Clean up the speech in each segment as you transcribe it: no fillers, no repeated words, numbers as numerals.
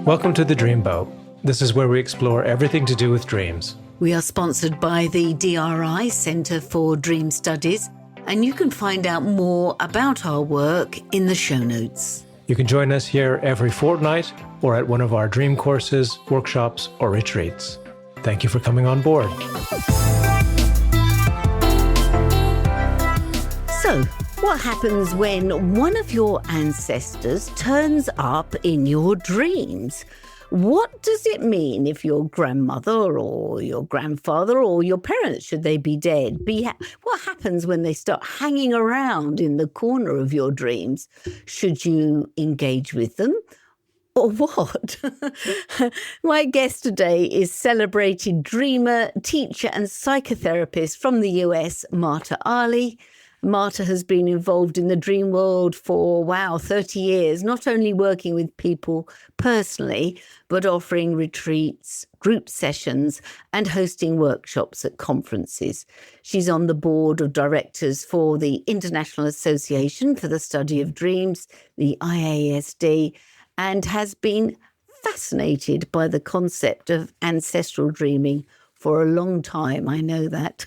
Welcome to The Dreamboat. This is where we explore everything to do with dreams. We are sponsored by the DRI Centre for Dream Studies, and you can find out more about our work in the show notes. You can join us here every fortnight or at one of our dream courses, workshops, or retreats. Thank you for coming on board. So, what happens when one of your ancestors turns up in your dreams? What does it mean if your grandmother or your grandfather or your parents, should they be dead, what happens when they start hanging around in the corner of your dreams? Should you engage with them? Or what? My guest today is celebrated dreamer, teacher and psychotherapist from the US, Marta Aarli. Marta has been involved in the dream world for, 30 years, not only working with people personally, but offering retreats, group sessions, and hosting workshops at conferences. She's on the board of directors for the International Association for the Study of Dreams, the IASD, and has been fascinated by the concept of ancestral dreaming for a long time, I know that.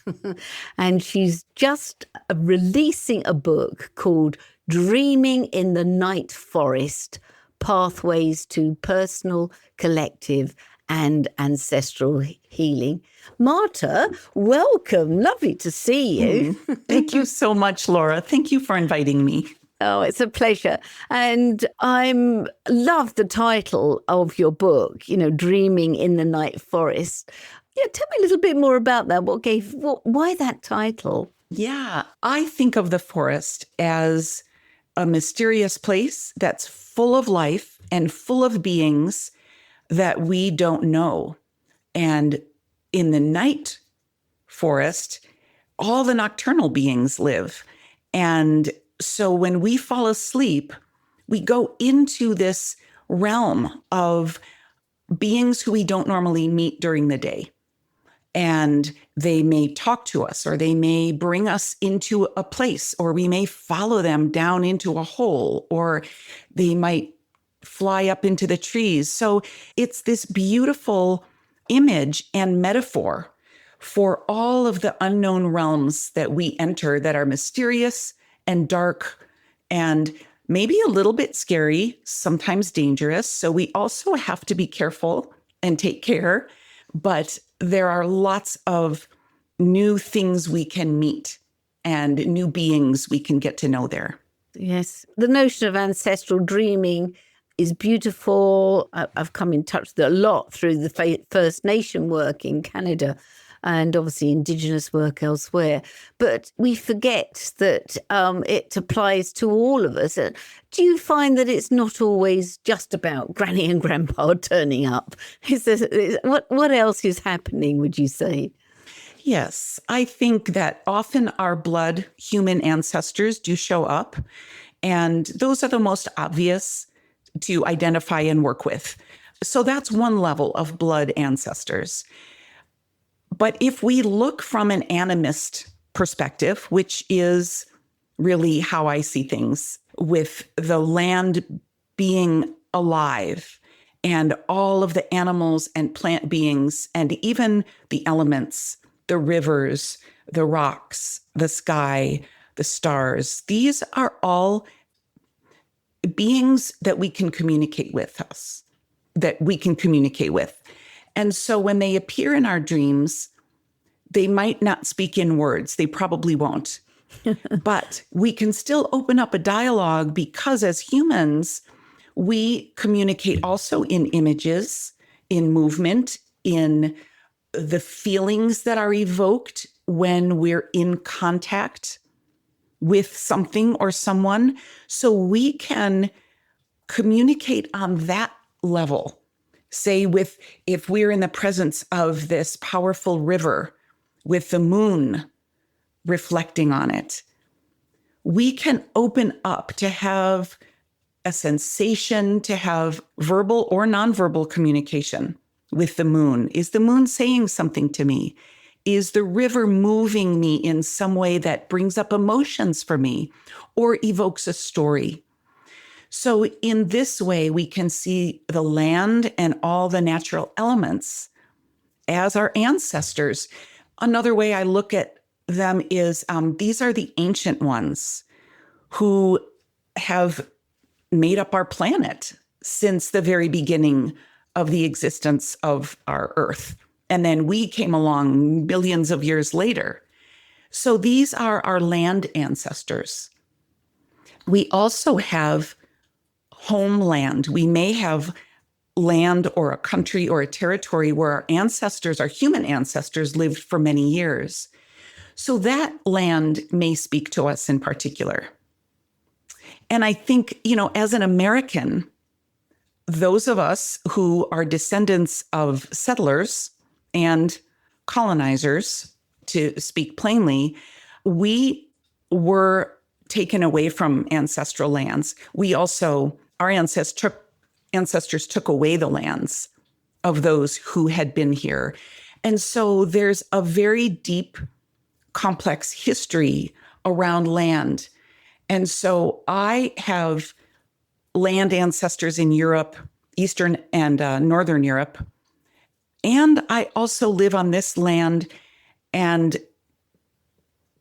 And she's just releasing a book called Dreaming in the Night Forest, Pathways to Personal, Collective and Ancestral Healing. Marta, welcome. Lovely to see you. Thank you so much, Laura. Thank you for inviting me. Oh, it's a pleasure. And I love the title of your book, Dreaming in the Night Forest. Yeah, tell me a little bit more about that. Why that title? Yeah, I think of the forest as a mysterious place that's full of life and full of beings that we don't know. And in the night forest, all the nocturnal beings live. And so when we fall asleep, we go into this realm of beings who we don't normally meet during the day. And they may talk to us, or they may bring us into a place, or we may follow them down into a hole, or they might fly up into the trees. So it's this beautiful image and metaphor for all of the unknown realms that we enter that are mysterious and dark and maybe a little bit scary, sometimes dangerous. So we also have to be careful and take care. But there are lots of new things we can meet and new beings we can get to know there. Yes. The notion of ancestral dreaming is beautiful. I've come in touch with it a lot through the First Nation work in Canada and obviously Indigenous work elsewhere. But we forget that it applies to all of us. Do you find that it's not always just about Granny and Grandpa turning up? What else is happening, would you say? Yes, I think that often our blood human ancestors do show up, and those are the most obvious to identify and work with. So that's one level of blood ancestors. But if we look from an animist perspective, which is really how I see things, with the land being alive and all of the animals and plant beings and even the elements, the rivers, the rocks, the sky, the stars, these are all beings that we can communicate with us, that we can communicate with. And so when they appear in our dreams, they might not speak in words. They probably won't. But we can still open up a dialogue because as humans, we communicate also in images, in movement, in the feelings that are evoked when we're in contact with something or someone. So we can communicate on that level. Say if we're in the presence of this powerful river with the moon reflecting on it, we can open up to have a sensation, to have verbal or nonverbal communication with the moon. Is the moon saying something to me? Is the river moving me in some way that brings up emotions for me or evokes a story? So in this way, we can see the land and all the natural elements as our ancestors. Another way I look at them is these are the ancient ones who have made up our planet since the very beginning of the existence of our Earth. And then we came along billions of years later. So these are our land ancestors. We also have homeland. We may have land or a country or a territory where our ancestors, our human ancestors, lived for many years. So that land may speak to us in particular. And I think, as an American, those of us who are descendants of settlers and colonizers, to speak plainly, we were taken away from ancestral lands. Our ancestors took away the lands of those who had been here. And so there's a very deep, complex history around land. And so I have land ancestors in Europe, Eastern and Northern Europe. And I also live on this land and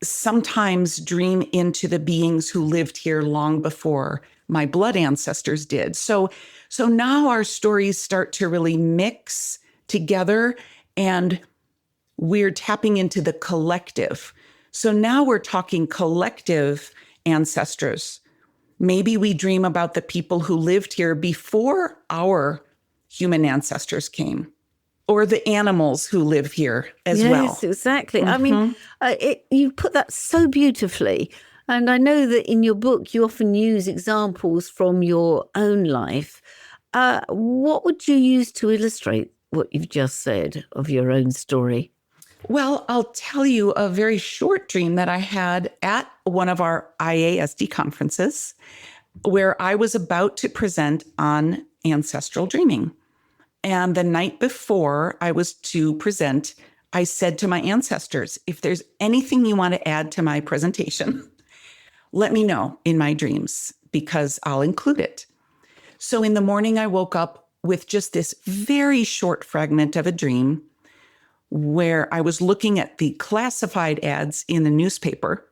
sometimes dream into the beings who lived here long before my blood ancestors did. So now our stories start to really mix together and we're tapping into the collective. So now we're talking collective ancestors. Maybe we dream about the people who lived here before our human ancestors came, or the animals who live here as well. Yes, exactly. I mean, you put that so beautifully. And I know that in your book, you often use examples from your own life. What would you use to illustrate what you've just said of your own story? Well, I'll tell you a very short dream that I had at one of our IASD conferences where I was about to present on ancestral dreaming. And the night before I was to present, I said to my ancestors, if there's anything you want to add to my presentation, let me know in my dreams because I'll include it. So in the morning, I woke up with just this very short fragment of a dream where I was looking at the classified ads in the newspaper,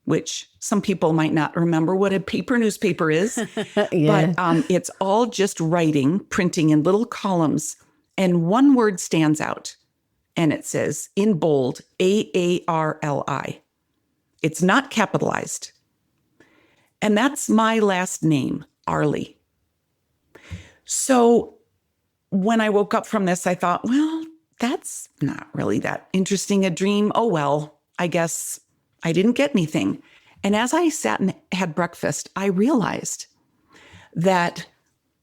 which some people might not remember what a paper newspaper is, Yeah. but it's all just writing, printing in little columns. And one word stands out and it says in bold, AARLI. It's not capitalized. And that's my last name, Aarli. So when I woke up from this, I thought, well, that's not really that interesting a dream. Oh, well, I guess I didn't get anything. And as I sat and had breakfast, I realized that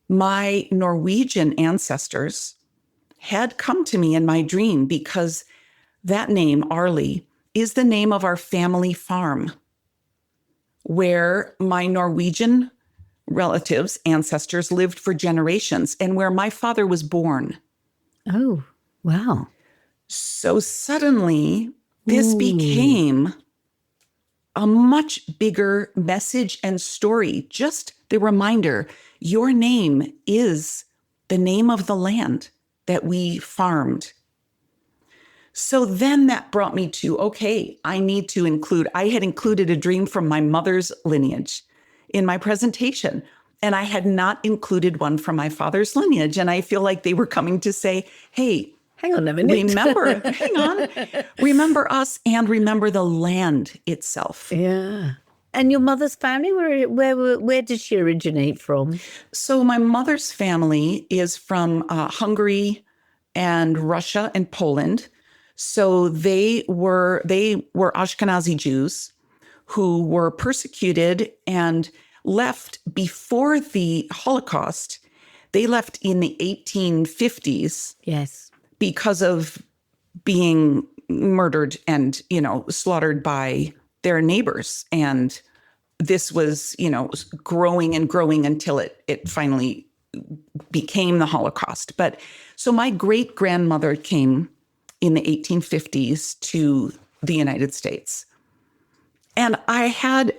my Norwegian ancestors had come to me in my dream because that name, Aarli, is the name of our family farm where my Norwegian relatives, ancestors lived for generations and where my father was born. Oh, wow. So suddenly this became a much bigger message and story. Just the reminder, your name is the name of the land that we farmed. So then that brought me to, okay, I had included a dream from my mother's lineage in my presentation, and I had not included one from my father's lineage. And I feel like they were coming to say, hey, hang on a minute. Remember us and remember the land itself. Yeah. And your mother's family, where did she originate from? So my mother's family is from Hungary and Russia and Poland. So they were Ashkenazi Jews who were persecuted and left before the Holocaust. They left in the 1850s. Yes. Because of being murdered and, slaughtered by their neighbors. And this was, growing and growing until it finally became the Holocaust. But so my great-grandmother came in the 1850s to the United States. And I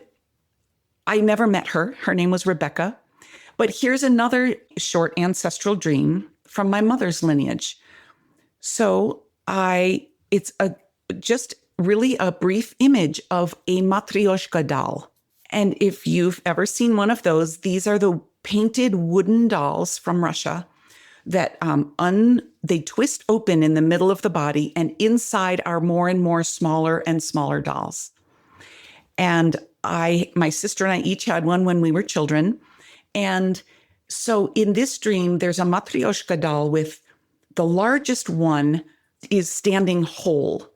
never met her. Her name was Rebecca. But here's another short ancestral dream from my mother's lineage. So it's just really a brief image of a matryoshka doll. And if you've ever seen one of those, these are the painted wooden dolls from Russia that they twist open in the middle of the body, and inside are more and more smaller and smaller dolls. And my sister and I each had one when we were children. And so in this dream, there's a matryoshka doll with the largest one is standing whole.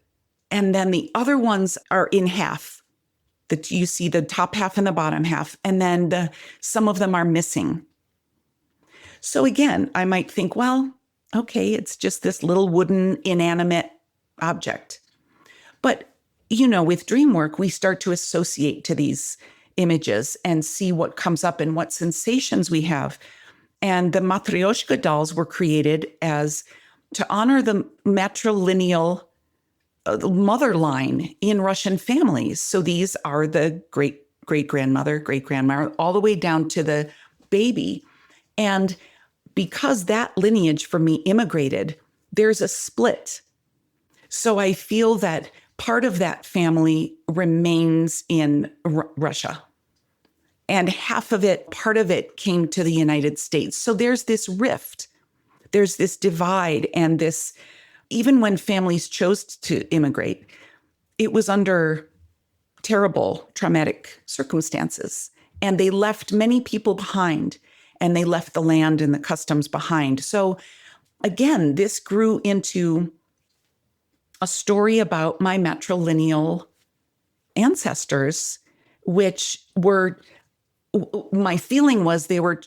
And then the other ones are in half. That you see the top half and the bottom half. And then some of them are missing. So again, I might think, well, okay, it's just this little wooden inanimate object. But, with dream work, we start to associate to these images and see what comes up and what sensations we have. And the matryoshka dolls were created to honor the matrilineal mother line in Russian families. So these are the great-grandmother, great-grandmother, all the way down to the baby. And because that lineage for me immigrated, there's a split. So I feel that part of that family remains in Russia. And part of it came to the United States. So there's this rift. There's this divide, and even when families chose to immigrate, it was under terrible, traumatic circumstances. And they left many people behind, and they left the land and the customs behind. So again, this grew into a story about my matrilineal ancestors, which my feeling was they were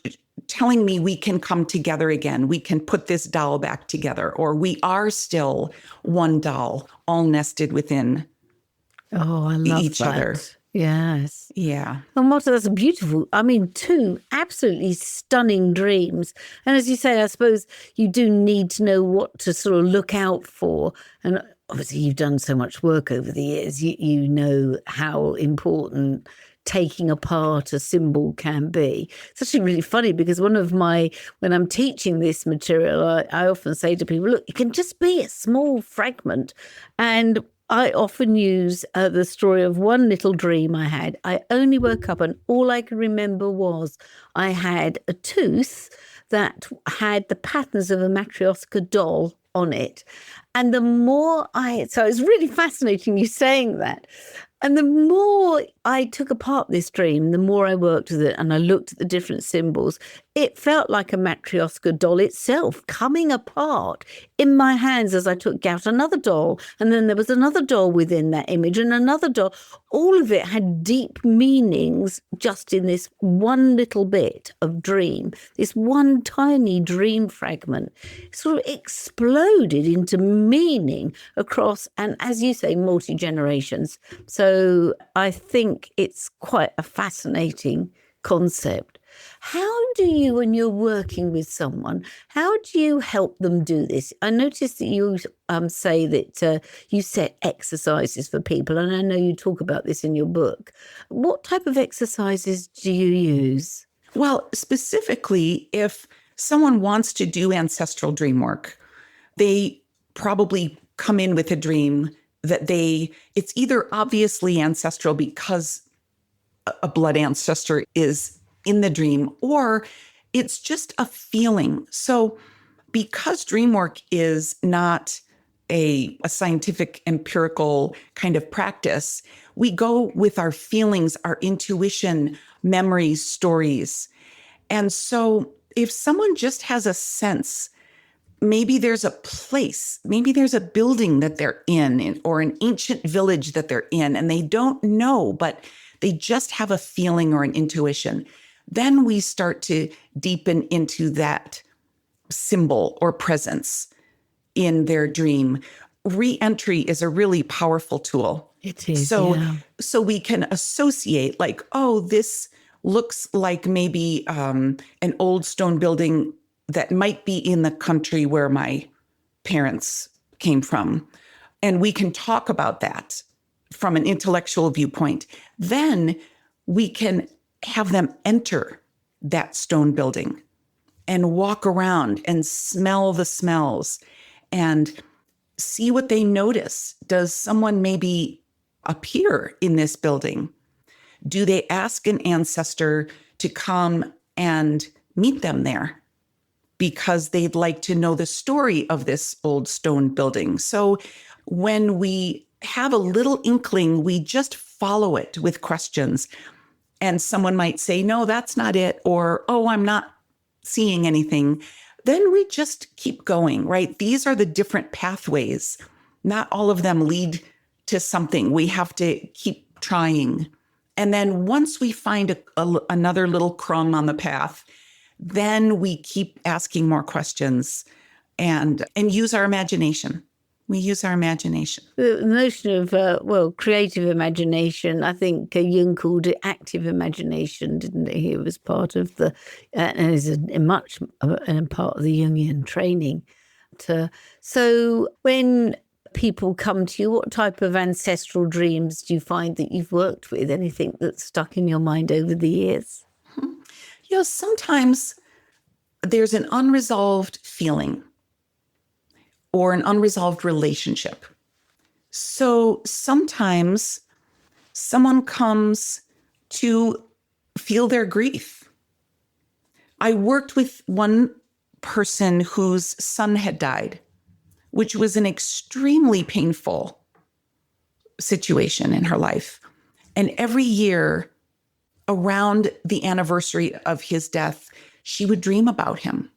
telling me we can come together again. We can put this doll back together, or we are still one doll, all nested within I love each that. other. Yes. Yeah. Well, Marta, that's beautiful. I mean, two absolutely stunning dreams. And as you say, I suppose you do need to know what to sort of look out for. And obviously, you've done so much work over the years. You know how important taking apart a symbol can be. It's actually really funny because when I'm teaching this material, I often say to people, look, it can just be a small fragment. And I often use the story of one little dream I had. I only woke up and all I can remember was I had a tooth that had the patterns of a matryoshka doll on it. And so it's really fascinating you saying that. And the more I took apart this dream, the more I worked with it and I looked at the different symbols, it felt like a matryoshka doll itself coming apart in my hands as I took out another doll. And then there was another doll within that image and another doll. All of it had deep meanings just in this one little bit of dream, this one tiny dream fragment. It sort of exploded into meaning across, and as you say, multi-generations. So I think it's quite a fascinating concept. How do you, when you're working with someone, how do you help them do this? I noticed that you say that you set exercises for people, and I know you talk about this in your book. What type of exercises do you use? Well, specifically, if someone wants to do ancestral dream work, they probably come in with a dream that it's either obviously ancestral because a blood ancestor is in the dream, or it's just a feeling. So because dream work is not a scientific empirical kind of practice, we go with our feelings, our intuition, memories, stories. And so if someone just has a sense, maybe there's a place, maybe there's a building that they're in, or an ancient village that they're in, and they don't know, but they just have a feeling or an intuition, then we start to deepen into that symbol or presence in their dream. Re-entry is a really powerful tool. It is, So we can associate like, oh, this looks like maybe an old stone building that might be in the country where my parents came from. And we can talk about that from an intellectual viewpoint. Then we can have them enter that stone building and walk around and smell the smells and see what they notice. Does someone maybe appear in this building? Do they ask an ancestor to come and meet them there because they'd like to know the story of this old stone building? So when we have a little inkling, we just follow it with questions. And someone might say, no, that's not it. Or, oh, I'm not seeing anything. Then we just keep going, right? These are the different pathways. Not all of them lead to something. We have to keep trying. And then once we find another little crumb on the path, then we keep asking more questions and use our imagination. We use our imagination. The notion of, creative imagination, I think Jung called it active imagination, didn't he? It was part of and is much a part of the Jungian training. So when people come to you, what type of ancestral dreams do you find that you've worked with? Anything that's stuck in your mind over the years? Sometimes there's an unresolved feeling or an unresolved relationship. So sometimes someone comes to feel their grief. I worked with one person whose son had died, which was an extremely painful situation in her life. And every year around the anniversary of his death, she would dream about him.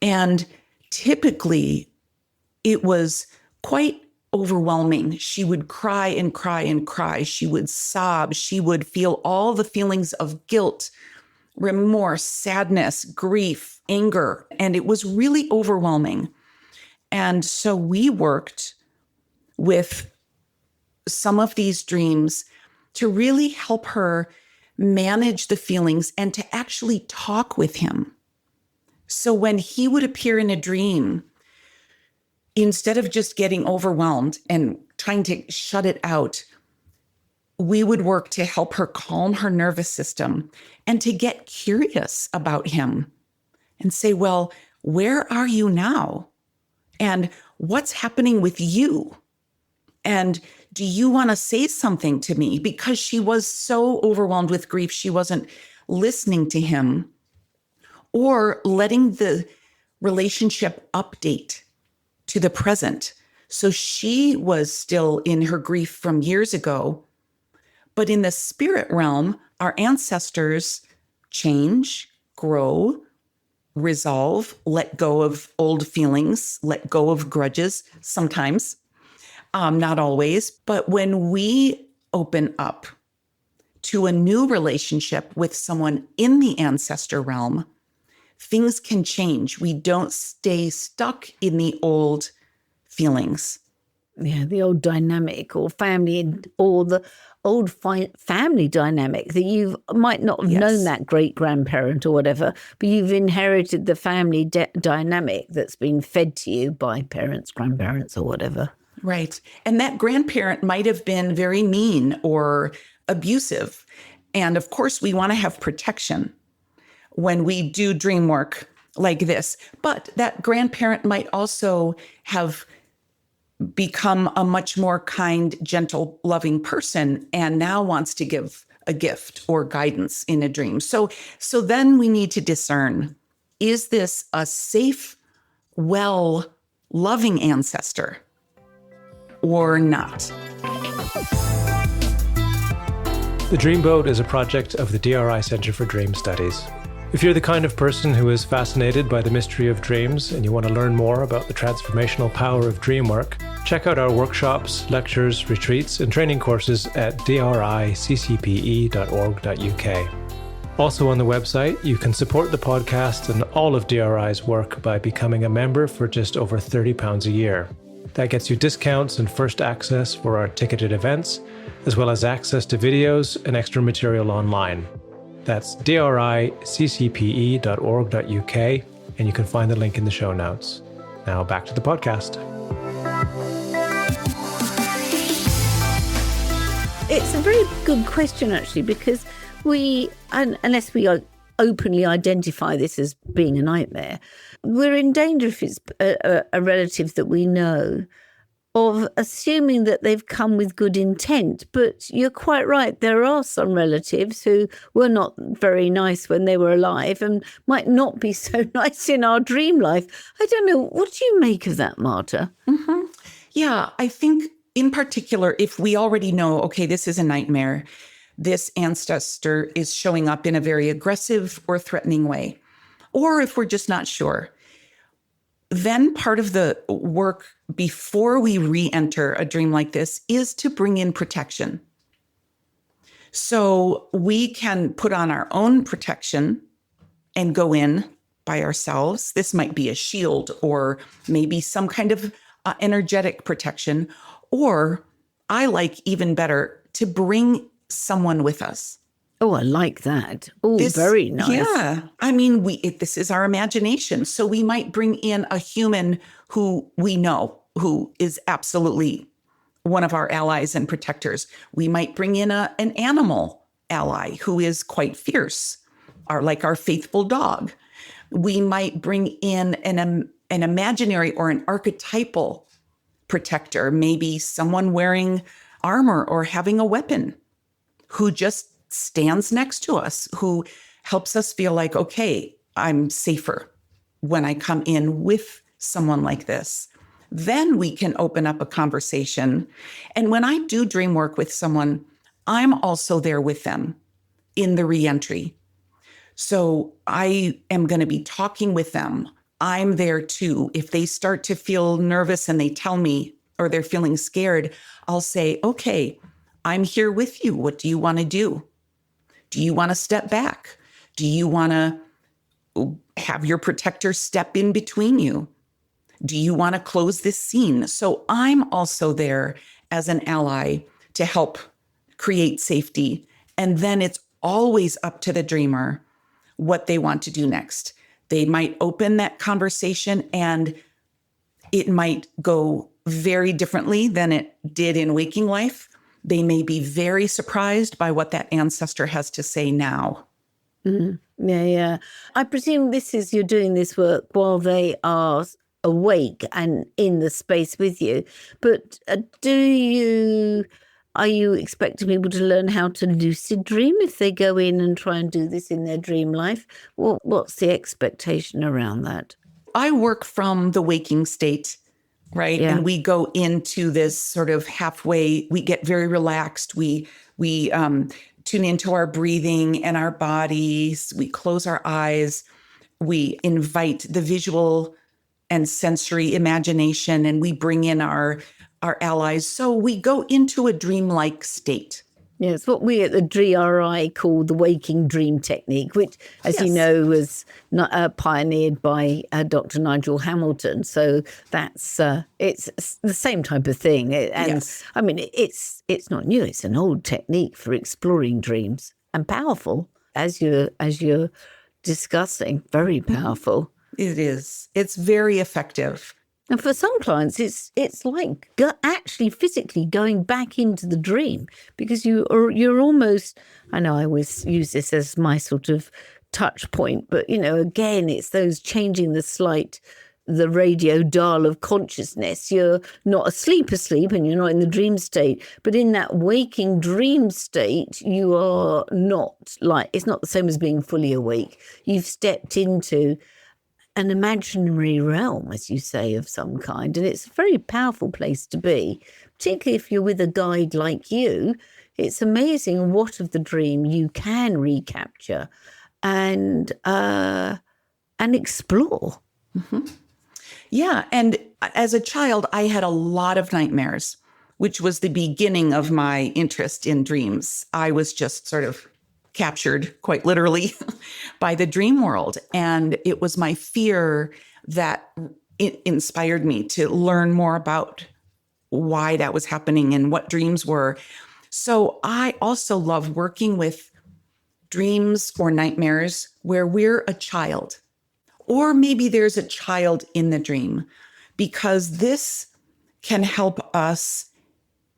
And typically, it was quite overwhelming. She would cry and cry and cry. She would sob. She would feel all the feelings of guilt, remorse, sadness, grief, anger. And it was really overwhelming. And so we worked with some of these dreams to really help her manage the feelings and to actually talk with him. So when he would appear in a dream, instead of just getting overwhelmed and trying to shut it out, we would work to help her calm her nervous system and to get curious about him and say, well, where are you now? And what's happening with you? And do you want to say something to me? Because she was so overwhelmed with grief, she wasn't listening to him or letting the relationship update to the present. So she was still in her grief from years ago. But in the spirit realm, our ancestors change, grow, resolve, let go of old feelings, let go of grudges sometimes, not always. But when we open up to a new relationship with someone in the ancestor realm, things can change. We don't stay stuck in the old feelings. Yeah, the old dynamic or family, or the old family dynamic that you might not have known that great-grandparent or whatever, but you've inherited the family dynamic that's been fed to you by parents, grandparents or whatever. Right. And that grandparent might have been very mean or abusive. And of course, we want to have protection when we do dream work like this. But that grandparent might also have become a much more kind, gentle, loving person and now wants to give a gift or guidance in a dream. So then we need to discern, is this a safe, well, loving ancestor or not? The Dreamboat is a project of the DRI Center for Dream Studies. If you're the kind of person who is fascinated by the mystery of dreams and you want to learn more about the transformational power of dream work, check out our workshops, lectures, retreats, and training courses at driccpe.org.uk. Also on the website, you can support the podcast and all of DRI's work by becoming a member for just over £30 a year. That gets you discounts and first access for our ticketed events, as well as access to videos and extra material online. That's driccpe.org.uk, and you can find the link in the show notes. Now back to the podcast. It's a very good question, actually, because unless we openly identify this as being a nightmare, we're in danger, if it's a relative that we know, of assuming that they've come with good intent. But you're quite right. There are some relatives who were not very nice when they were alive and might not be so nice in our dream life. I don't know. What do you make of that, Marta? Mm-hmm. Yeah, I think in particular, if we already know, okay, this is a nightmare, this ancestor is showing up in a very aggressive or threatening way, or if we're just not sure, then part of the work before we re-enter a dream like this is to bring in protection. So we can put on our own protection and go in by ourselves. This might be a shield or maybe some kind of energetic protection. Or I like even better to bring someone with us. Oh, I like that. Oh, very nice. Yeah. I mean, this is our imagination. So we might bring in a human who we know, who is absolutely one of our allies and protectors. We might bring in an animal ally who is quite fierce, like our faithful dog. We might bring in an imaginary or an archetypal protector, maybe someone wearing armor or having a weapon who just stands next to us, who helps us feel like, okay, I'm safer when I come in with someone like this. Then we can open up a conversation. And when I do dream work with someone, I'm also there with them in the reentry. So I am going to be talking with them. I'm there too. If they start to feel nervous and they tell me, or they're feeling scared, I'll say, okay, I'm here with you. What do you want to do? Do you want to step back? Do you want to have your protector step in between you? Do you want to close this scene? So I'm also there as an ally to help create safety. And then it's always up to the dreamer what they want to do next. They might open that conversation and it might go very differently than it did in waking life. They may be very surprised by what that ancestor has to say now. Mm-hmm. Yeah. I presume you're doing this work while they are awake and in the space with you. But are you expecting people to learn how to lucid dream if they go in and try and do this in their dream life? What's the expectation around that? I work from the waking state, right? Yeah. And we go into this sort of halfway, we get very relaxed. We tune into our breathing and our bodies. We close our eyes. We invite the visual and sensory imagination, and we bring in our allies. So we go into a dreamlike state. Yeah, it's what we at the DRI call the waking dream technique, which, as you know, was pioneered by Dr. Nigel Hamilton. So it's the same type of thing. I mean, it's not new. It's an old technique for exploring dreams, and powerful, as you're discussing. Very powerful. It is. It's very effective. And for some clients, it's like actually physically going back into the dream, because you're almost, I know I always use this as my sort of touch point, but, again, it's those changing the radio dial of consciousness. You're not asleep and you're not in the dream state, but in that waking dream state, you are not it's not the same as being fully awake. You've stepped into an imaginary realm, as you say, of some kind. And it's a very powerful place to be, particularly if you're with a guide like you. It's amazing what of the dream you can recapture and explore. Mm-hmm. Yeah. And as a child, I had a lot of nightmares, which was the beginning of my interest in dreams. I was just sort of captured, quite literally, by the dream world. And it was my fear that it inspired me to learn more about why that was happening and what dreams were. So I also love working with dreams or nightmares where we're a child, or maybe there's a child in the dream, because this can help us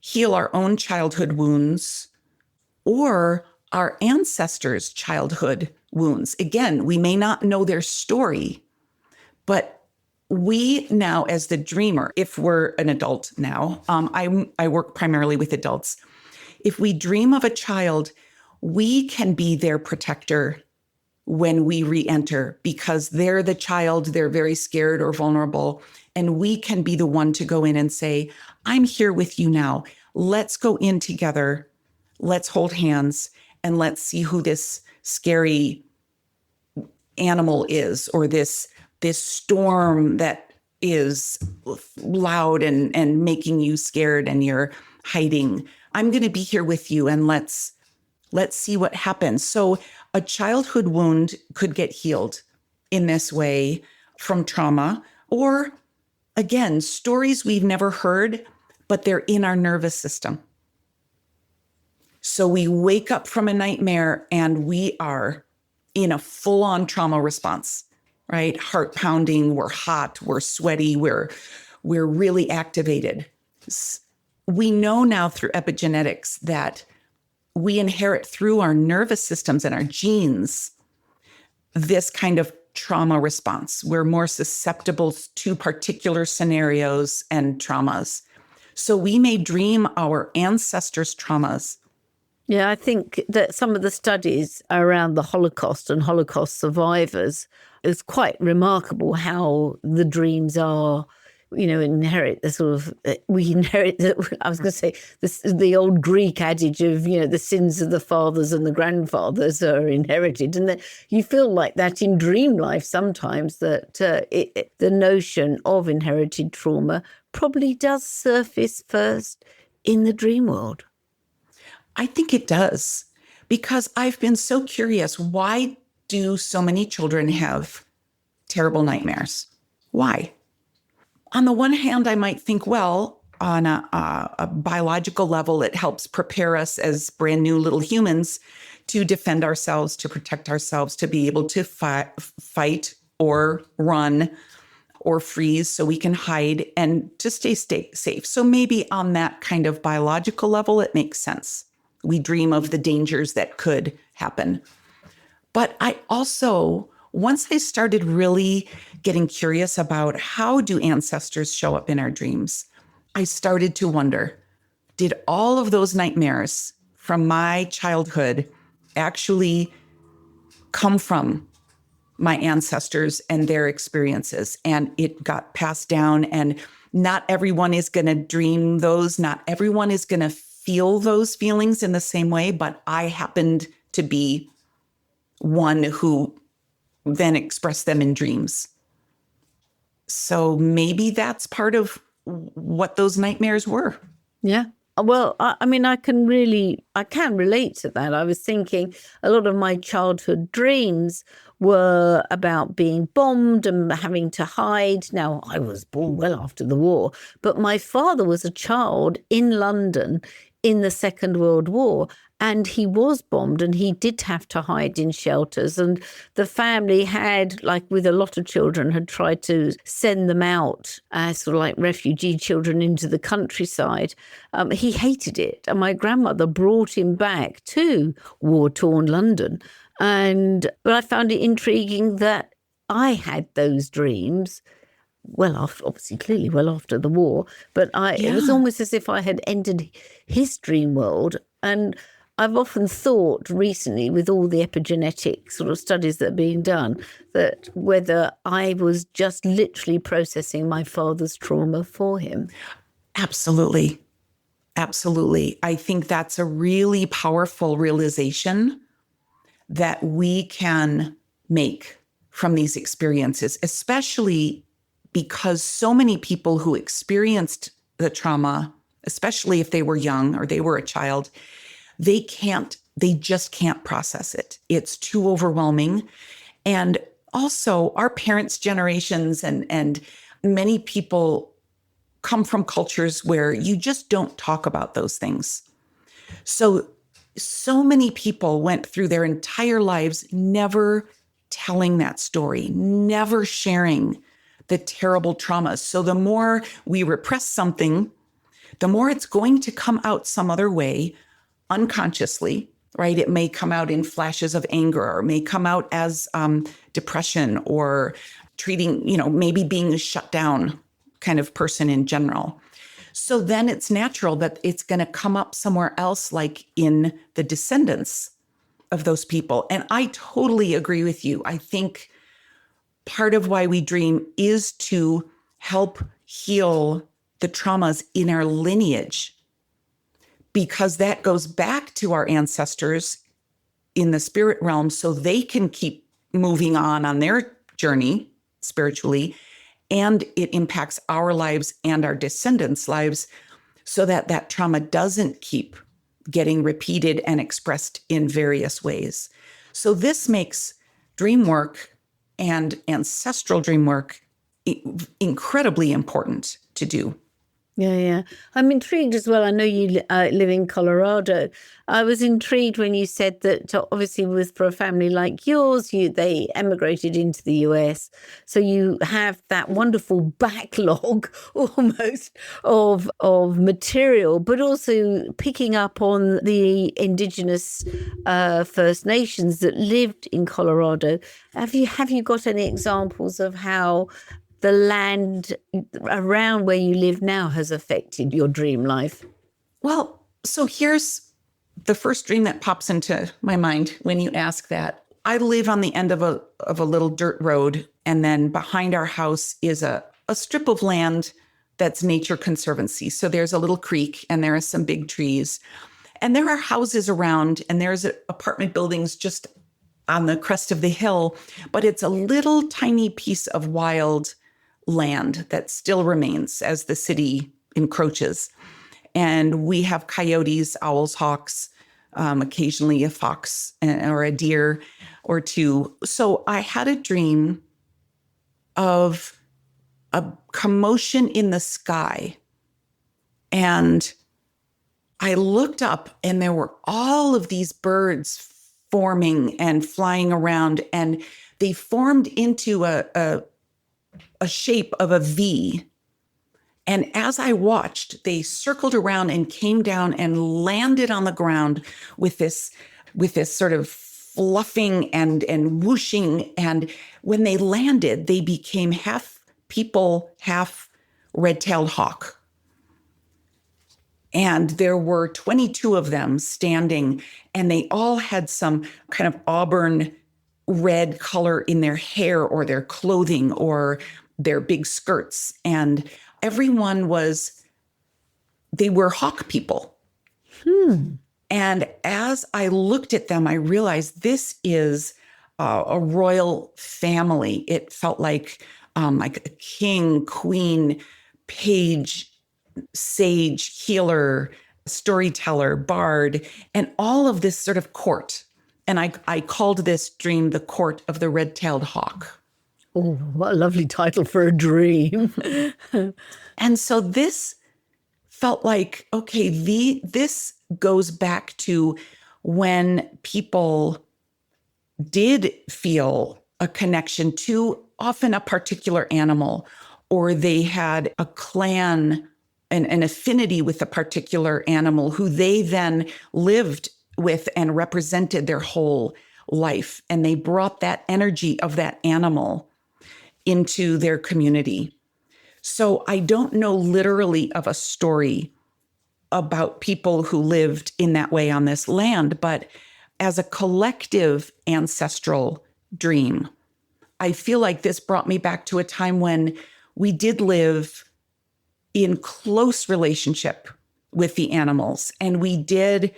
heal our own childhood wounds or our ancestors' childhood wounds. Again, we may not know their story, but we now, as the dreamer, if we're an adult now, I work primarily with adults. If we dream of a child, we can be their protector when we re-enter, because they're the child, they're very scared or vulnerable, and we can be the one to go in and say, I'm here with you now. Let's go in together. Let's hold hands and let's see who this scary animal is, or this storm that is loud and making you scared and you're hiding. I'm going to be here with you, and let's see what happens. So a childhood wound could get healed in this way from trauma, or again, stories we've never heard, but they're in our nervous system. So we wake up from a nightmare and we are in a full-on trauma response, right? Heart pounding, we're hot, we're sweaty, we're really activated. We know now through epigenetics that we inherit through our nervous systems and our genes this kind of trauma response. We're more susceptible to particular scenarios and traumas. So we may dream our ancestors' traumas. Yeah, I think that some of the studies around the Holocaust and Holocaust survivors, it's quite remarkable how the dreams are, inherit the sort of, we inherit, I was going to say, the old Greek adage of, the sins of the fathers and the grandfathers are inherited. And that you feel like that in dream life sometimes, that the notion of inherited trauma probably does surface first in the dream world. I think it does, because I've been so curious. Why do so many children have terrible nightmares? Why? On the one hand, I might think, well, on a biological level, it helps prepare us as brand new little humans to defend ourselves, to protect ourselves, to be able to fight or run or freeze so we can hide and to stay safe. So maybe on that kind of biological level, it makes sense. We dream of the dangers that could happen. But I also, once I started really getting curious about how do ancestors show up in our dreams, I started to wonder, did all of those nightmares from my childhood actually come from my ancestors and their experiences? And it got passed down, and not everyone is going to dream those. Not everyone is going to feel those feelings in the same way, but I happened to be one who then expressed them in dreams. So maybe that's part of what those nightmares were. Yeah. Well, I mean, I can relate to that. I was thinking a lot of my childhood dreams were about being bombed and having to hide. Now, I was born well after the war, but my father was a child in London in the Second World War, and he was bombed and he did have to hide in shelters. And the family had, like with a lot of children, had tried to send them out as sort of like refugee children into the countryside. He hated it. And my grandmother brought him back to war-torn London. But I found it intriguing that I had those dreams clearly well after the war, but it was almost as if I had entered his dream world. And I've often thought recently, with all the epigenetic sort of studies that are being done, that whether I was just literally processing my father's trauma for him. Absolutely. Absolutely. I think that's a really powerful realization that we can make from these experiences, especially because so many people who experienced the trauma, especially if they were young or they were a child, they just can't process it. It's too overwhelming. And also our parents' generations and many people come from cultures where you just don't talk about those things. So many people went through their entire lives never telling that story, never sharing the terrible traumas. So the more we repress something, the more it's going to come out some other way, unconsciously, right? It may come out in flashes of anger, or may come out as depression, or treating, maybe being a shut down kind of person in general. So then it's natural that it's going to come up somewhere else, like in the descendants of those people. And I totally agree with you. I think part of why we dream is to help heal the traumas in our lineage, because that goes back to our ancestors in the spirit realm so they can keep moving on their journey spiritually. And it impacts our lives and our descendants' lives so that that trauma doesn't keep getting repeated and expressed in various ways. So this makes dream work and ancestral dream work incredibly important to do. Yeah. I'm intrigued as well. I know you live in Colorado. I was intrigued when you said that obviously for a family like yours, they emigrated into the US. So you have that wonderful backlog almost of material, but also picking up on the indigenous First Nations that lived in Colorado. Have you got any examples of how the land around where you live now has affected your dream life? Well, so here's the first dream that pops into my mind when you ask that. I live on the end of a little dirt road, and then behind our house is a strip of land that's nature conservancy. So there's a little creek, and there are some big trees, and there are houses around, and there's apartment buildings just on the crest of the hill, but it's a little tiny piece of wild land that still remains as the city encroaches. And we have coyotes, owls, hawks, occasionally a fox or a deer or two. So I had a dream of a commotion in the sky. And I looked up, and there were all of these birds forming and flying around, and they formed into a shape of a V. And as I watched, they circled around and came down and landed on the ground with this sort of fluffing and whooshing. And when they landed, they became half people, half red-tailed hawk. And there were 22 of them standing, and they all had some kind of auburn red color in their hair or their clothing or their big skirts. And everyone they were hawk people. And as I looked at them, I realized this is a royal family. It felt like a king, queen, page, sage, healer, storyteller, bard, and all of this sort of court. And I called this dream the Court of the Red-Tailed Hawk. Oh, what a lovely title for a dream. And so this felt like, okay, this goes back to when people did feel a connection to often a particular animal, or they had a clan, an affinity with a particular animal who they then lived with and represented their whole life. And they brought that energy of that animal into their community. So I don't know literally of a story about people who lived in that way on this land, but as a collective ancestral dream, I feel like this brought me back to a time when we did live in close relationship with the animals, and we did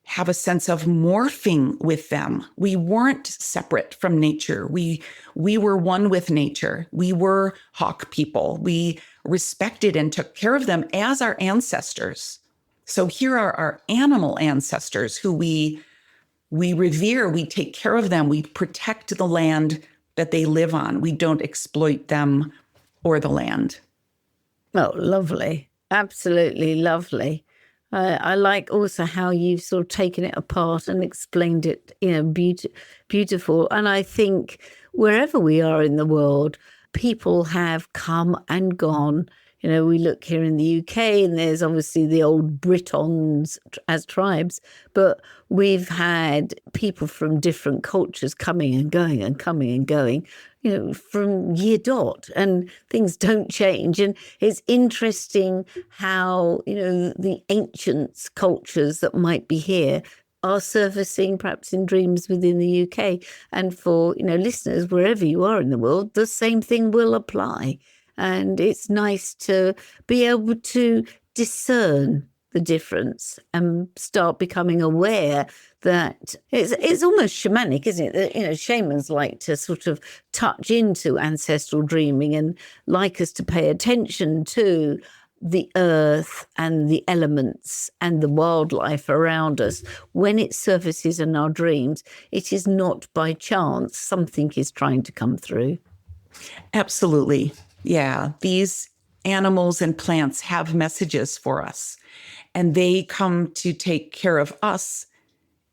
have a sense of morphing with them. We weren't separate from nature. We were one with nature. We were hawk people. We respected and took care of them as our ancestors. So here are our animal ancestors who we revere, we take care of them, we protect the land that they live on. We don't exploit them or the land. Oh, lovely. Absolutely lovely. I like also how you've sort of taken it apart and explained it, beautiful. And I think wherever we are in the world, people have come and gone, We look here in the UK and there's obviously the old Britons as tribes, but we've had people from different cultures coming and going and coming and going, from year dot, and things don't change. And it's interesting how, the ancient cultures that might be here are surfacing perhaps in dreams within the UK. And for, listeners, wherever you are in the world, the same thing will apply. And it's nice to be able to discern the difference and start becoming aware that it's almost shamanic, isn't it? That, shamans like to sort of touch into ancestral dreaming and like us to pay attention to the earth and the elements and the wildlife around us. When it surfaces in our dreams, it is not by chance. Something is trying to come through. Absolutely. Yeah. These animals and plants have messages for us, and they come to take care of us,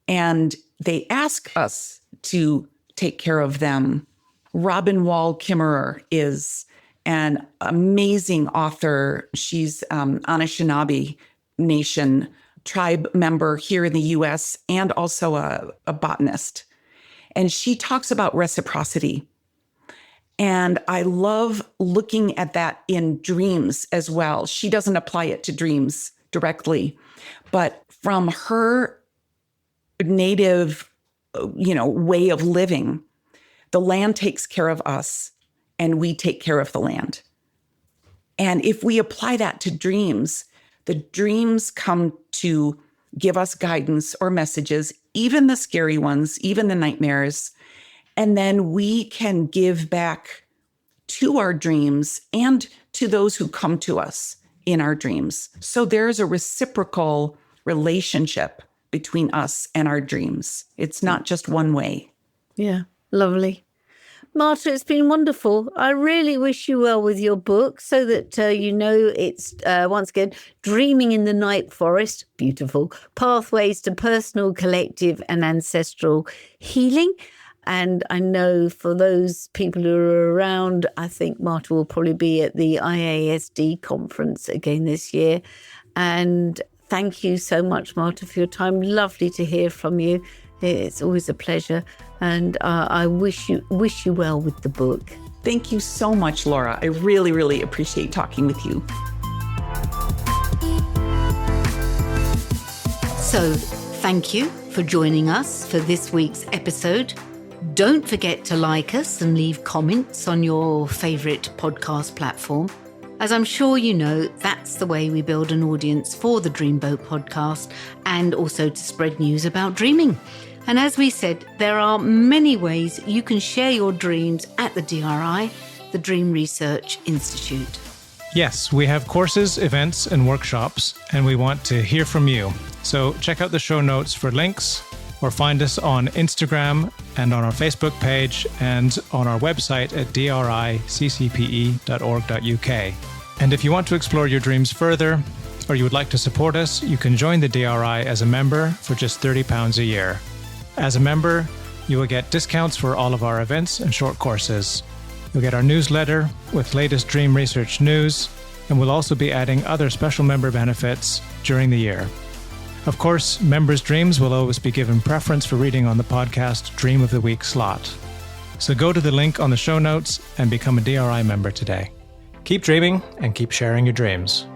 and they ask us to take care of them. Robin Wall Kimmerer is an amazing author. She's Anishinaabe Nation tribe member here in the US and also a botanist. And she talks about reciprocity. And I love looking at that in dreams as well. She doesn't apply it to dreams directly, but from her native, way of living, the land takes care of us and we take care of the land. And if we apply that to dreams, the dreams come to give us guidance or messages, even the scary ones, even the nightmares. And then we can give back to our dreams and to those who come to us in our dreams. So there's a reciprocal relationship between us and our dreams. It's not just one way. Yeah, lovely. Marta, it's been wonderful. I really wish you well with your book so that it's, once again, Dreaming in the Night Forest, beautiful, Pathways to Personal, Collective and Ancestral Healing. And I know for those people who are around, I think Marta will probably be at the IASD conference again this year. And thank you so much, Marta, for your time. Lovely to hear from you. It's always a pleasure. And I wish you well with the book. Thank you so much, Laura. I really, really appreciate talking with you. So thank you for joining us for this week's episode. Don't forget to like us and leave comments on your favourite podcast platform. As I'm sure you know, that's the way we build an audience for the Dreamboat podcast and also to spread news about dreaming. And as we said, there are many ways you can share your dreams at the DRI, the Dream Research Institute. Yes, we have courses, events, and workshops, and we want to hear from you. So check out the show notes for links, or find us on Instagram and on our Facebook page and on our website at driccpe.org.uk. And if you want to explore your dreams further, or you would like to support us, you can join the DRI as a member for just £30 a year. As a member, you will get discounts for all of our events and short courses. You'll get our newsletter with latest dream research news, and we'll also be adding other special member benefits during the year. Of course, members' dreams will always be given preference for reading on the podcast Dream of the Week slot. So go to the link on the show notes and become a DRI member today. Keep dreaming and keep sharing your dreams.